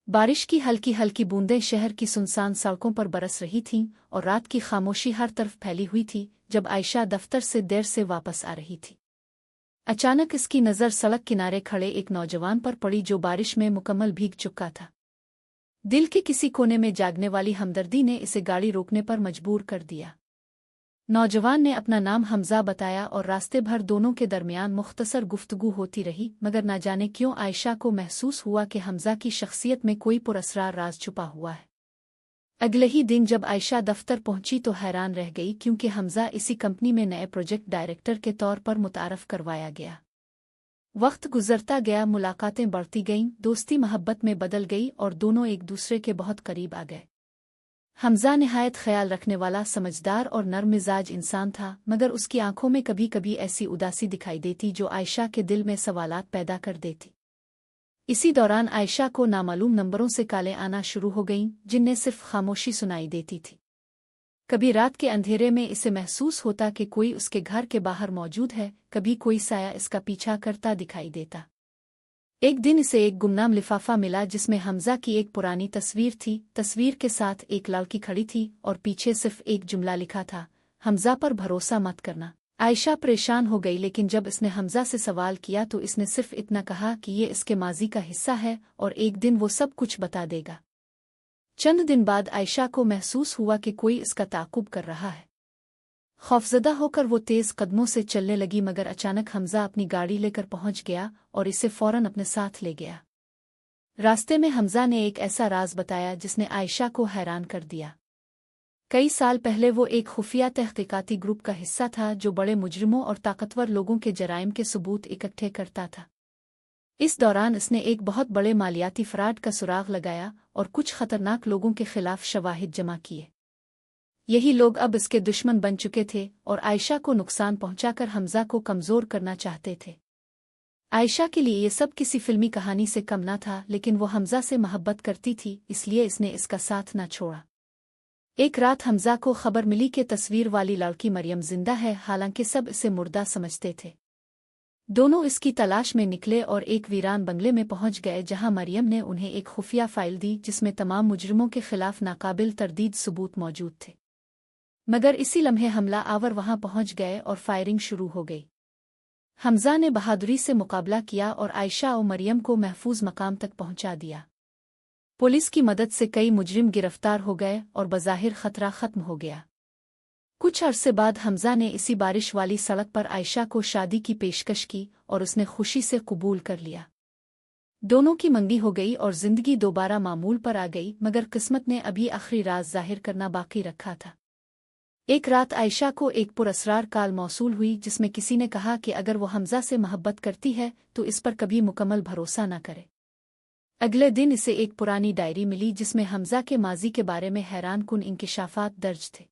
बारिश की हल्की हल्की बूंदें शहर की सुनसान सड़कों पर बरस रही थीं और रात की खामोशी हर तरफ फैली हुई थी जब आयशा दफ्तर से देर से वापस आ रही थी। अचानक इसकी नज़र सड़क किनारे खड़े एक नौजवान पर पड़ी जो बारिश में मुकम्मल भीग चुका था। दिल के किसी कोने में जागने वाली हमदर्दी ने इसे गाड़ी रोकने पर मजबूर कर दिया। नौजवान ने अपना नाम हमजा बताया और रास्ते भर दोनों के दरमियान मुख्तसर गुफ्तगू होती रही, मगर न जाने क्यों आयशा को महसूस हुआ कि हमजा की शख्सियत में कोई पुरअसरार राज छुपा हुआ है। अगले ही दिन जब आयशा दफ्तर पहुंची तो हैरान रह गई, क्योंकि हमजा इसी कंपनी में नए प्रोजेक्ट डायरेक्टर के तौर पर मुतारफ करवाया गया। वक्त गुजरता गया, मुलाकातें बढ़ती गईं, दोस्ती मोहब्बत में बदल गई और दोनों एक दूसरे के बहुत करीब आ गए। हमजा निहायत ख्याल रखने वाला, समझदार और नर्म मिजाज इंसान था, मगर उसकी आंखों में कभी कभी ऐसी उदासी दिखाई देती जो आयशा के दिल में सवालात पैदा कर देती। इसी दौरान आयशा को नामालूम नंबरों से कॉलें आना शुरू हो गईं, जिनमें सिर्फ खामोशी सुनाई देती थी। कभी रात के अंधेरे में इसे महसूस होता कि कोई उसके घर के बाहर मौजूद है, कभी कोई साया इसका पीछा करता दिखाई देता। एक दिन इसे एक गुमनाम लिफाफा मिला जिसमें हमजा की एक पुरानी तस्वीर थी। तस्वीर के साथ एक लड़की खड़ी थी और पीछे सिर्फ एक जुमला लिखा था, हमजा पर भरोसा मत करना। आयशा परेशान हो गई, लेकिन जब इसने हमजा से सवाल किया तो इसने सिर्फ इतना कहा कि ये इसके माजी का हिस्सा है और एक दिन वो सब कुछ बता देगा। चंद दिन बाद आयशा को महसूस हुआ कि कोई इसका ताक़ुब कर रहा है। खौफजदा होकर वो तेज कदमों से चलने लगी, मगर अचानक हमजा अपनी गाड़ी लेकर पहुंच गया और इसे फौरन अपने साथ ले गया। रास्ते में हमजा ने एक ऐसा राज बताया जिसने आयशा को हैरान कर दिया। कई साल पहले वो एक खुफिया तहकीकाती ग्रुप का हिस्सा था जो बड़े मुजरिमों और ताकतवर लोगों के जराइम के सबूत इकट्ठे करता था। इस दौरान इसने एक बहुत बड़े मालियाती फ्रॉड का सुराग लगाया और कुछ खतरनाक लोगों के खिलाफ शवाहिद जमा किए। यही लोग अब इसके दुश्मन बन चुके थे और आयशा को नुकसान पहुंचाकर हमजा को कमजोर करना चाहते थे। आयशा के लिए ये सब किसी फिल्मी कहानी से कम न था, लेकिन वो हमजा से मोहब्बत करती थी, इसलिए इसने इसका साथ न छोड़ा। एक रात हमजा को खबर मिली कि तस्वीर वाली लड़की मरियम जिंदा है, हालांकि सब इसे मुर्दा समझते थे। दोनों इसकी तलाश में निकले और एक वीरान बंगले में पहुंच गए, जहां मरियम ने उन्हें एक खुफिया फाइल दी जिसमें तमाम मुजरिमों के खिलाफ नाकाबिल तरदीद सबूत मौजूद थे। मगर इसी लम्हे हमला आवर वहां पहुंच गए और फायरिंग शुरू हो गई। हमजा ने बहादुरी से मुकाबला किया और आयशा और मरियम को महफूज मकाम तक पहुंचा दिया। पुलिस की मदद से कई मुजरिम गिरफ्तार हो गए और बज़ाहिर खतरा खत्म हो गया। कुछ अरसे बाद हमजा ने इसी बारिश वाली सड़क पर आयशा को शादी की पेशकश की और उसने खुशी से कबूल कर लिया। दोनों की मंगी हो गई और जिंदगी दोबारा मामूल पर आ गई, मगर किस्मत ने अभी आखिरी राज जाहिर करना बाकी रखा था। एक रात आयशा को एक पुरअसरार कॉल मौसूल हुई जिसमें किसी ने कहा कि अगर वो हमजा से मोहब्बत करती है तो इस पर कभी मुकम्मल भरोसा न करे। अगले दिन इसे एक पुरानी डायरी मिली जिसमें हमजा के माजी के बारे में हैरानकुन इंकिशाफात दर्ज थे।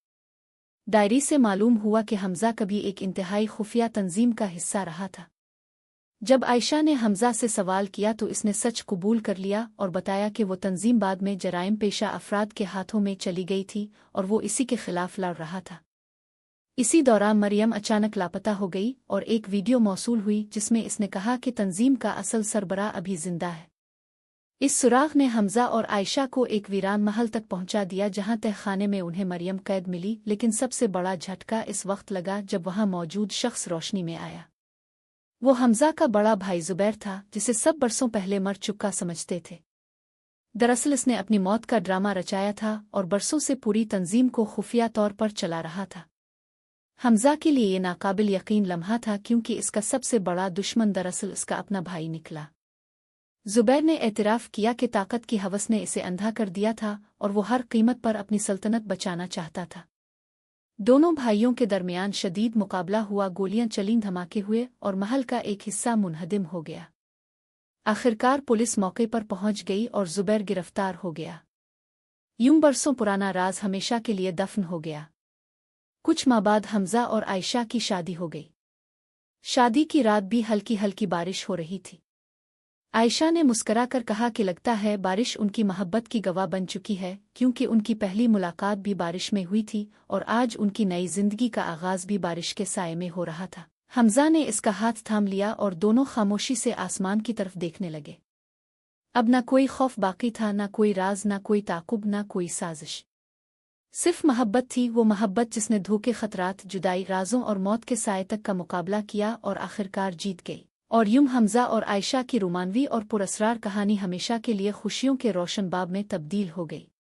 डायरी से मालूम हुआ कि हमजा कभी एक इंतहाई खुफिया तंजीम का हिस्सा रहा था। जब आयशा ने हमजा से सवाल किया तो इसने सच कबूल कर लिया और बताया कि वो तंजीम बाद में जराइम पेशा अफराद के हाथों में चली गई थी और वो इसी के खिलाफ लड़ रहा था। इसी दौरान मरियम अचानक लापता हो गई और एक वीडियो मौसूल हुई जिसमें इसने कहा कि तंजीम का असल सरबराह अभी जिंदा है। इस सुराग ने हमजा और आयशा को एक वीरान महल तक पहुंचा दिया जहां तहखाने में उन्हें मरियम कैद मिली, लेकिन सबसे बड़ा झटका इस वक्त लगा जब वहां मौजूद शख्स रोशनी में आया। वो हमजा का बड़ा भाई जुबैर था, जिसे सब बरसों पहले मर चुका समझते थे। दरअसल इसने अपनी मौत का ड्रामा रचाया था और बरसों से पूरी तंजीम को खुफिया तौर पर चला रहा था। हमजा के लिए ये नाकाबिल यकीन लम्हा था, क्योंकि इसका सबसे बड़ा दुश्मन दरअसल इसका अपना भाई निकला। जुबैर ने एतराफ़ किया कि ताकत की हवस ने इसे अंधा कर दिया था और वो हर कीमत पर अपनी सल्तनत बचाना चाहता था। दोनों भाइयों के दरमियान शदीद मुकाबला हुआ, गोलियां चलीं, धमाके हुए और महल का एक हिस्सा मुनहदिम हो गया। आखिरकार पुलिस मौके पर पहुंच गई और जुबैर गिरफ्तार हो गया। यूं बरसों पुराना राज हमेशा के लिए दफन हो गया। कुछ माह बाद हमजा और आयशा की शादी हो गई। शादी की रात भी हल्की हल्की बारिश हो रही थी। आयशा ने मुस्कराकर कहा कि लगता है बारिश उनकी मोहब्बत की गवाह बन चुकी है, क्योंकि उनकी पहली मुलाकात भी बारिश में हुई थी और आज उनकी नई जिंदगी का आगाज भी बारिश के साए में हो रहा था। हमजा ने इसका हाथ थाम लिया और दोनों खामोशी से आसमान की तरफ देखने लगे। अब न कोई खौफ बाकी था, न कोई राज, न कोई ताकुब, न कोई साजिश। सिर्फ मोहब्बत थी, वो मोहब्बत जिसने धोखे, खतरात, जुदाई, राजों और मौत के साए तक का मुकाबला किया और आखिरकार जीत गई। और यूं हमजा और आयशा की रोमानवी और पुरअसरार कहानी हमेशा के लिए खुशियों के रोशन बाब में तब्दील हो गई।